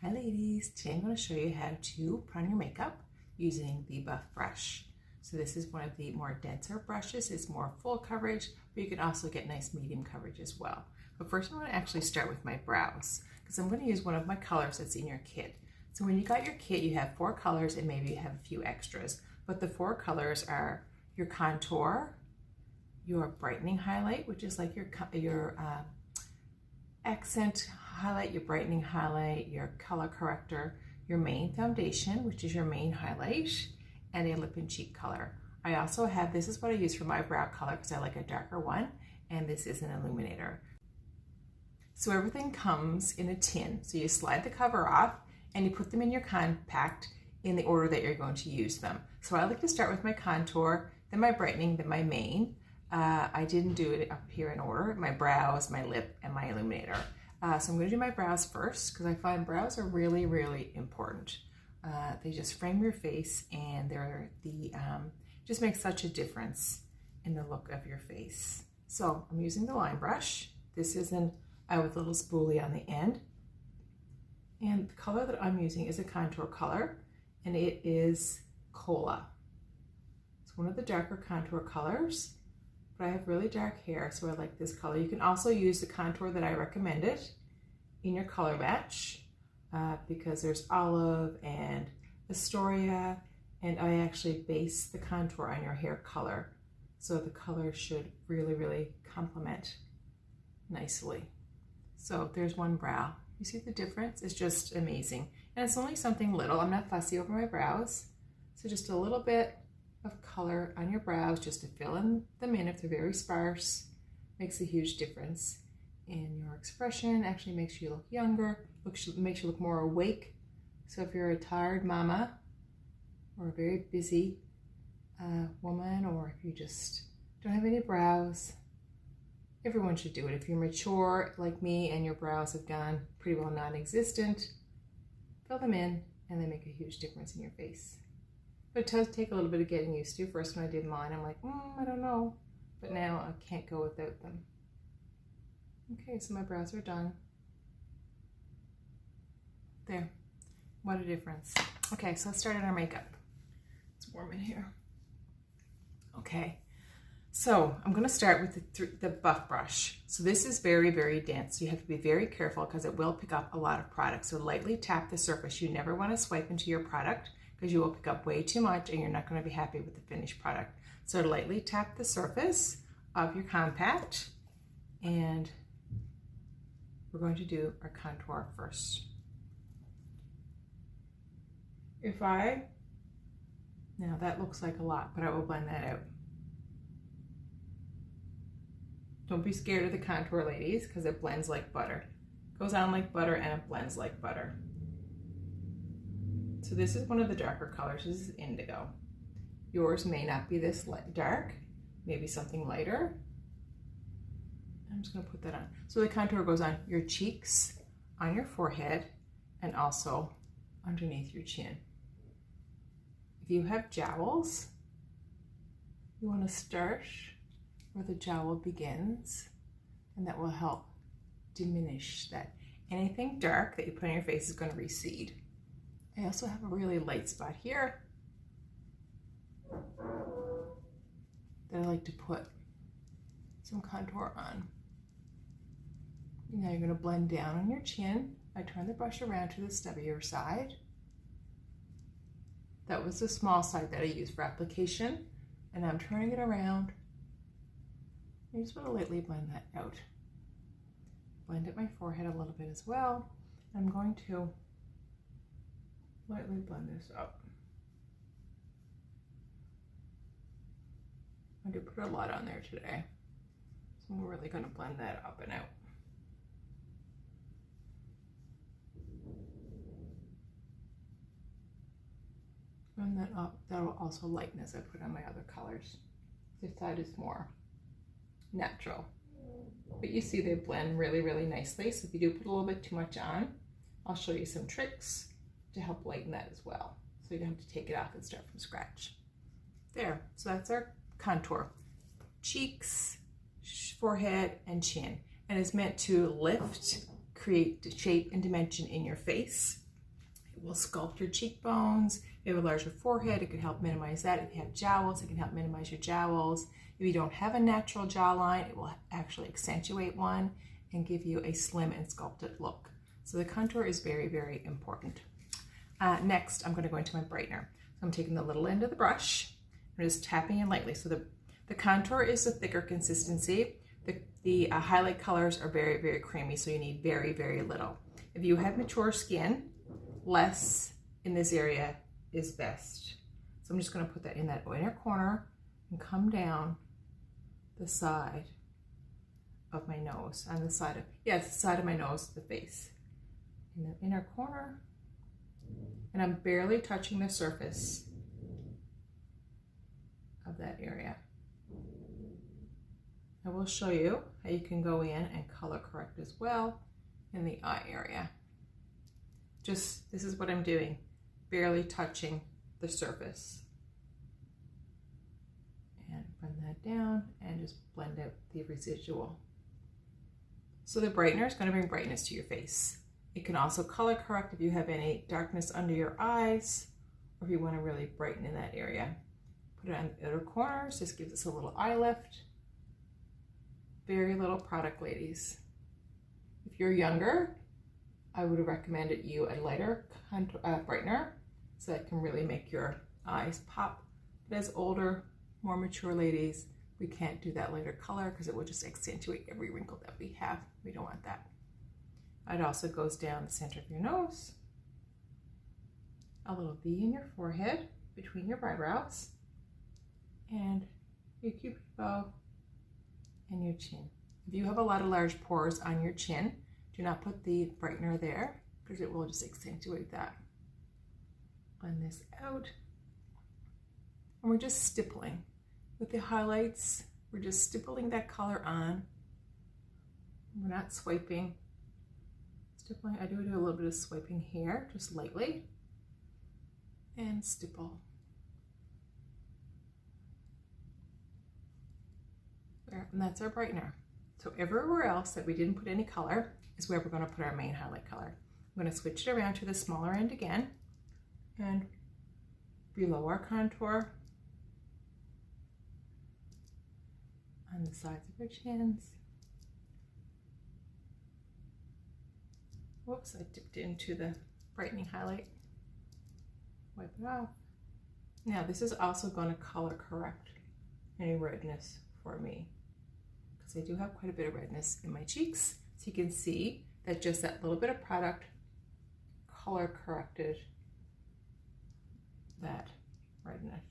Hi ladies, today I'm going to show you how to put on your makeup using the Buff brush. So this is one of the more denser brushes. It's more full coverage, but you can also get nice medium coverage as well. But first I'm going to actually start with my brows because I'm going to use one of my colors that's in your kit. So when you got your kit, you have 4 colors and maybe you have a few extras, but the 4 colors are your contour, your brightening highlight, which is like your accent highlight, your brightening highlight, your color corrector, your main foundation, which is your main highlight, and a lip and cheek color. I also have, this is what I use for my brow color because I like a darker one, and this is an illuminator. So everything comes in a tin. So you slide the cover off and you put them in your compact in the order that you're going to use them. So I like to start with my contour, then my brightening, then my main. I didn't do it up here in order, my brows, my lip, and my illuminator. So I'm going to do my brows first because I find brows are really, really important. They just frame your face and they're just make such a difference in the look of your face. So I'm using the line brush. This is with a little spoolie on the end. And the color that I'm using is a contour color, and it is Cola. It's one of the darker contour colors. But I have really dark hair, so I like this color. You can also use the contour that I recommended in your color match because there's Olive and Astoria, and I actually base the contour on your hair color. So the color should really, really complement nicely. So there's one brow. You see the difference? It's just amazing. And it's only something little. I'm not fussy over my brows. So just a little bit of color on your brows just to fill them in if they're very sparse. Makes a huge difference in your expression. Actually makes you look younger, makes you look more awake. So if you're a tired mama or a very busy woman, or if you just don't have any brows, everyone should do it. If you're mature like me and your brows have gone pretty well non-existent, fill them in and they make a huge difference in your face. But it does take a little bit of getting used to. First when I did mine, I'm like, I don't know. But now I can't go without them. Okay, so my brows are done. There, what a difference. Okay, so let's start on our makeup. It's warm in here. Okay, so I'm gonna start with the Buff brush. So this is very, very dense. So you have to be very careful because it will pick up a lot of product. So lightly tap the surface. You never wanna swipe into your product because you will pick up way too much and you're not going to be happy with the finished product. So lightly tap the surface of your compact, and we're going to do our contour first. Now that looks like a lot, but I will blend that out. Don't be scared of the contour, ladies, because it blends like butter. It goes on like butter and it blends like butter. So this is one of the darker colors. This is indigo. Yours may not be this dark, maybe something lighter. I'm just gonna put that on. So the contour goes on your cheeks, on your forehead, and also underneath your chin. If you have jowls, you wanna start where the jowl begins, and that will help diminish that. Anything dark that you put on your face is gonna recede. I also have a really light spot here that I like to put some contour on. Now you're going to blend down on your chin. I turn the brush around to the stubbier side. That was the small side that I used for application, and I'm turning it around. I just want to lightly blend that out. Blend at my forehead a little bit as well. I'm going to lightly blend this up. I did put a lot on there today, so I'm really going to blend that up and out. Blend that up. That will also lighten as I put on my other colors. This side is more natural, but you see they blend really, really nicely. So if you do put a little bit too much on, I'll show you some tricks to help lighten that as well. So you don't have to take it off and start from scratch. There, so that's our contour. Cheeks, forehead, and chin. And it's meant to lift, create shape and dimension in your face. will sculpt your cheekbones. If you have a larger forehead, it can help minimize that. If you have jowls, it can help minimize your jowls. If you don't have a natural jawline, it will actually accentuate one and give you a slim and sculpted look. So the contour is very, very important. Next, I'm going to go into my brightener. So I'm taking the little end of the brush. I'm just tapping in lightly. So the contour is a thicker consistency. The highlight colors are very, very creamy, so you need very, very little. If you have mature skin, less in this area is best. So I'm just going to put that in that inner corner and come down the side of my nose, on the side of, it's the side of my nose, the face. In the inner corner, and I'm barely touching the surface of that area. I will show you how you can go in and color correct as well in the eye area. Just, this is what I'm doing, barely touching the surface. And bring that down and just blend out the residual. So the brightener is going to bring brightness to your face. It can also color correct if you have any darkness under your eyes, or if you want to really brighten in that area. Put it on the outer corners, just gives us a little eye lift. Very little product, ladies. If you're younger, I would recommend you a lighter brightener, so that can really make your eyes pop. But as older, more mature ladies, we can't do that lighter color because it will just accentuate every wrinkle that we have. We don't want that. It also goes down the center of your nose, a little V in your forehead, between your eyebrows, and your cupid bow and your chin. If you have a lot of large pores on your chin, do not put the brightener there because it will just accentuate that. Blend this out. And we're just stippling. With the highlights, we're just stippling that color on. We're not swiping. Stippling, I do a little bit of swiping here, just lightly. And stipple. There, and that's our brightener. So everywhere else that we didn't put any color is where we're going to put our main highlight color. I'm going to switch it around to the smaller end again. And below our contour, on the sides of our chins. Whoops, I dipped into the brightening highlight. Wipe it off. Now this is also going to color correct any redness for me, because I do have quite a bit of redness in my cheeks. So you can see that just that little bit of product color corrected that redness.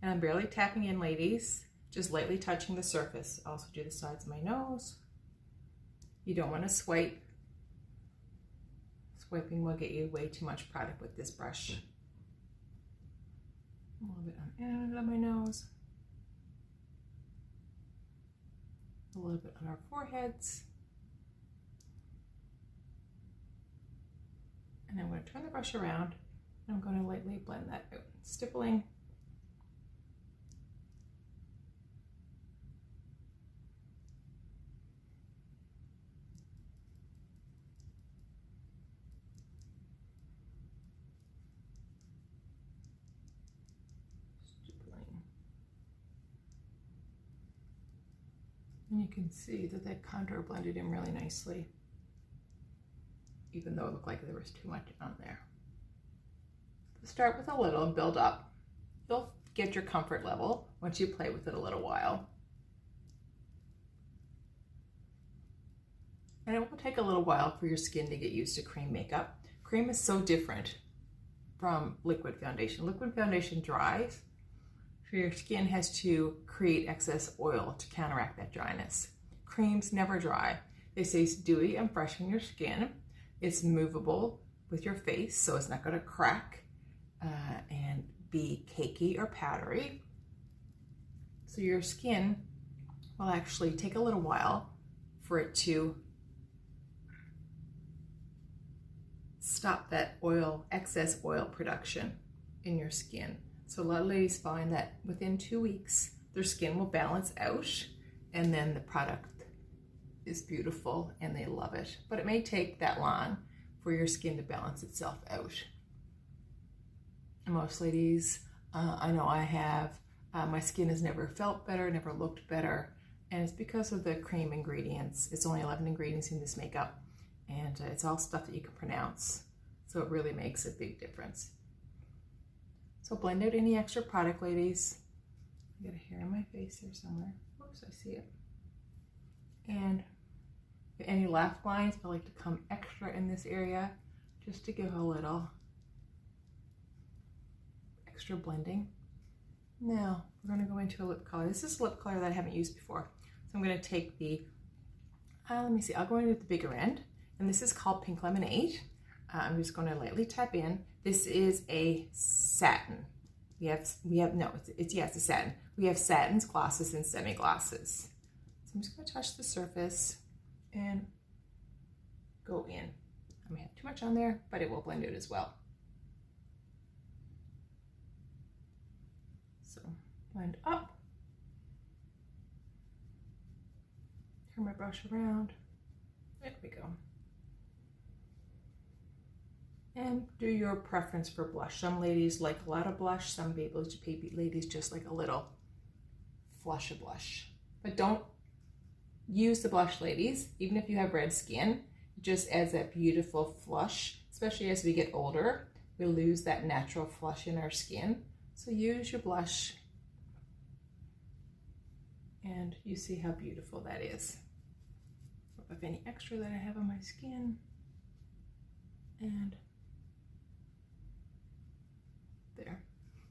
And I'm barely tapping in, ladies, just lightly touching the surface. Also do the sides of my nose. You don't want to swipe. Swiping will get you way too much product with this brush. A little bit on the end of my nose. A little bit on our foreheads. And I'm going to turn the brush around and I'm going to lightly blend that out. Stippling. And you can see that that contour blended in really nicely, even though it looked like there was too much on there. Start with a little and build up. You'll get your comfort level once you play with it a little while. And it will take a little while for your skin to get used to cream makeup. Cream is so different from liquid foundation. Liquid foundation dries. So your skin has to create excess oil to counteract that dryness. Creams never dry. They stay dewy and fresh in your skin. It's movable with your face, so it's not going to crack and be cakey or powdery. So your skin will actually take a little while for it to stop that oil, excess oil production in your skin. So a lot of ladies find that within 2 weeks, their skin will balance out and then the product is beautiful and they love it. But it may take that long for your skin to balance itself out. Most ladies, I know I have, my skin has never felt better, never looked better, and it's because of the cream ingredients. It's only 11 ingredients in this makeup, and it's all stuff that you can pronounce, so it really makes a big difference. So blend out any extra product, ladies. I got a hair in my face here somewhere. Oops, I see it. And any laugh lines, I like to come extra in this area just to give a little extra blending. Now we're going to go into a lip color. This is a lip color that I haven't used before. So I'm going to take the, let me see, I'll go in at the bigger end, and this is called Pink Lemonade. I'm just going to lightly tap in. This is a satin. It's a satin. We have satins, glosses, and semi-glosses. So I'm just going to touch the surface and go in. I may have too much on there, but it will blend out as well. So blend up. Turn my brush around. There we go. And do your preference for blush. Some ladies like a lot of blush, some baby ladies just like a little flush of blush. But don't use the blush, ladies, even if you have red skin. It just adds that beautiful flush, especially as we get older. We lose that natural flush in our skin. So use your blush, and you see how beautiful that is. Rub off any extra that I have on my skin, and there.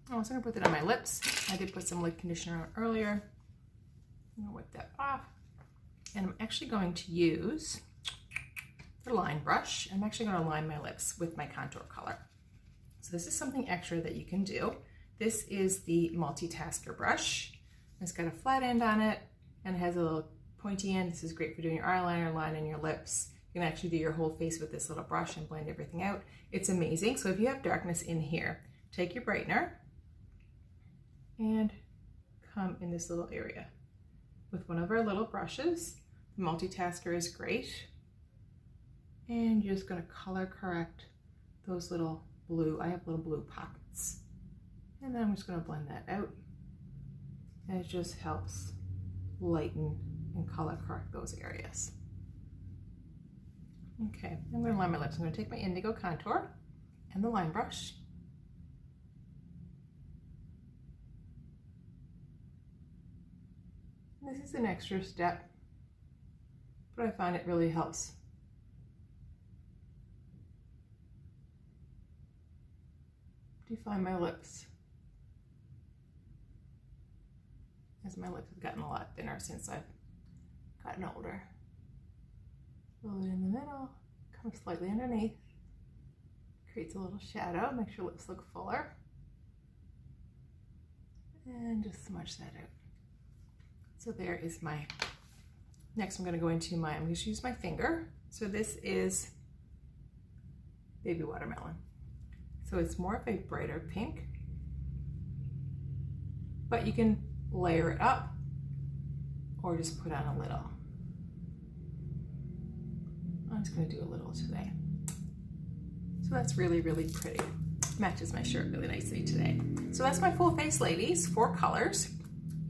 I'm also going to put that on my lips. I did put some lip conditioner on earlier. I'm going to wipe that off. And I'm actually going to use the line brush. I'm actually going to line my lips with my contour color. So this is something extra that you can do. This is the multitasker brush. It's got a flat end on it, and it has a little pointy end. This is great for doing your eyeliner, lining your lips. You can actually do your whole face with this little brush and blend everything out. It's amazing. So if you have darkness in here, take your brightener and come in this little area with one of our little brushes. The multitasker is great. And you're just going to color correct those little blue, I have little blue pockets. And then I'm just going to blend that out. And it just helps lighten and color correct those areas. Okay, I'm going to line my lips. I'm going to take my indigo contour and the line brush. This is an extra step, but I find it really helps. Define my lips, as my lips have gotten a lot thinner since I've gotten older. Roll it in the middle, come slightly underneath, creates a little shadow, makes your lips look fuller, and just smudge that out. So there is my, next I'm going to go into my, I'm going to use my finger. So this is Baby Watermelon. So it's more of a brighter pink, but you can layer it up or just put on a little. I'm just going to do a little today. So that's really, really pretty. Matches my shirt really nicely today. So that's my full face, ladies, 4 colors.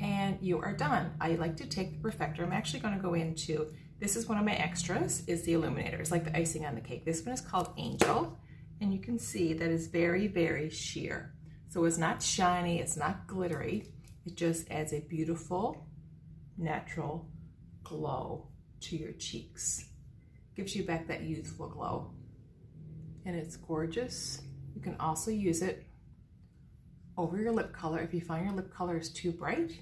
And you are done. I like to take the perfector. I'm actually going to go into, this is one of my extras, is the illuminators, like the icing on the cake. This one is called Angel, and you can see that is very, very sheer. So it's not shiny, it's not glittery. It just adds a beautiful, natural glow to your cheeks. Gives you back that youthful glow. And it's gorgeous. You can also use it over your lip color. If you find your lip color is too bright,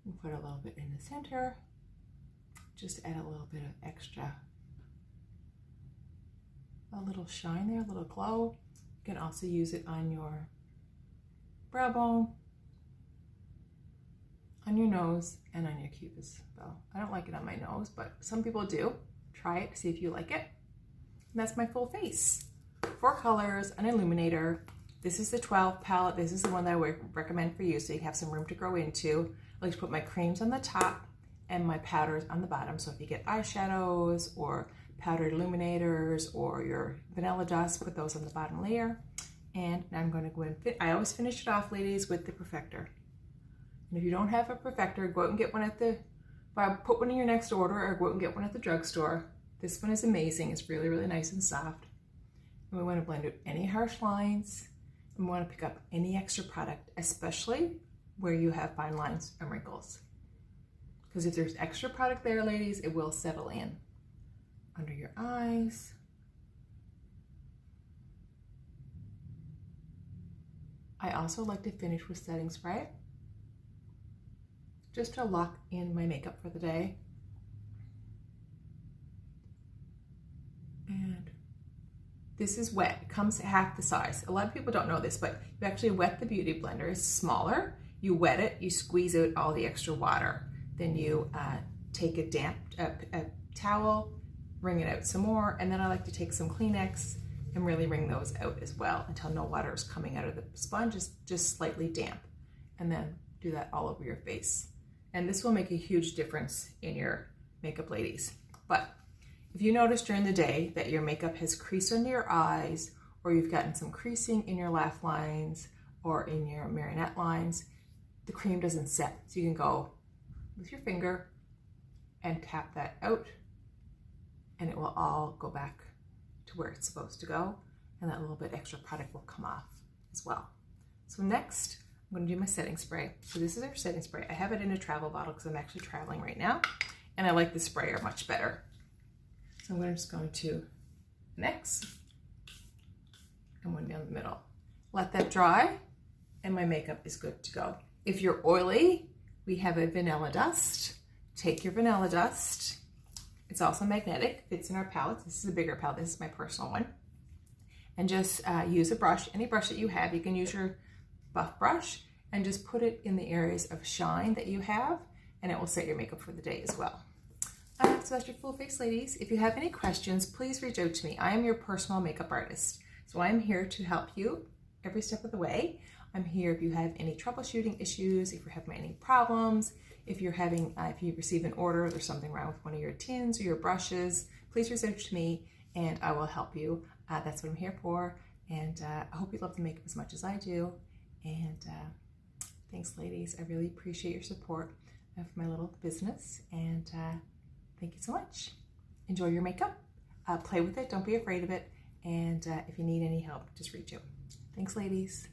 you put a little bit in the center. Just add a little bit of extra, a little shine there, a little glow. You can also use it on your brow bone, on your nose, and on your cupid's bow. I don't like it on my nose, but some people do. Try it, see if you like it. And that's my full face. 4 colors, an illuminator. This is the 12 palette. This is the one that I would recommend for you, so you have some room to grow into. I like to put my creams on the top and my powders on the bottom. So if you get eyeshadows or powdered illuminators or your vanilla dust, put those on the bottom layer. And now I'm going to go in. I always finish it off, ladies, with the perfector. And if you don't have a perfector, go out and get one put one in your next order, or go out and get one at the drugstore. This one is amazing. It's really, really nice and soft. And we want to blend out any harsh lines. And we want to pick up any extra product, especially where you have fine lines and wrinkles. Because if there's extra product there, ladies, it will settle in under your eyes. I also like to finish with setting spray, just to lock in my makeup for the day. And this is wet, it comes half the size. A lot of people don't know this, but you actually wet the Beauty Blender. It's smaller. You wet it, you squeeze out all the extra water. Then you take a damp towel, wring it out some more, and then I like to take some Kleenex and really wring those out as well until no water is coming out of the sponge, just slightly damp. And then do that all over your face. And this will make a huge difference in your makeup, ladies. But if you notice during the day that your makeup has creased under your eyes, or you've gotten some creasing in your laugh lines or in your marionette lines, the cream doesn't set. So you can go with your finger and tap that out, and it will all go back to where it's supposed to go, and that little bit extra product will come off as well. So next, I'm going to do my setting spray. So this is our setting spray. I have it in a travel bottle because I'm actually traveling right now, and I like the sprayer much better. So I'm just going to mix and one down the middle. Let that dry, and my makeup is good to go. If you're oily, we have a vanilla dust. Take your vanilla dust. It's also magnetic, fits in our palettes. This is a bigger palette, this is my personal one. And just use a brush, any brush that you have. You can use your buff brush and just put it in the areas of shine that you have, and it will set your makeup for the day as well. So that's your full face, ladies. If you have any questions, please reach out to me. I am your personal makeup artist. So I'm here to help you every step of the way. I'm here if you have any troubleshooting issues, if you're having any problems, if you're having, if you receive an order, there's something wrong with one of your tins or your brushes, please reach out to me and I will help you. That's what I'm here for. And I hope you love the makeup as much as I do. And thanks, ladies. I really appreciate your support of my little business. And thank you so much. Enjoy your makeup. Play with it. Don't be afraid of it. And if you need any help, just reach out. Thanks, ladies.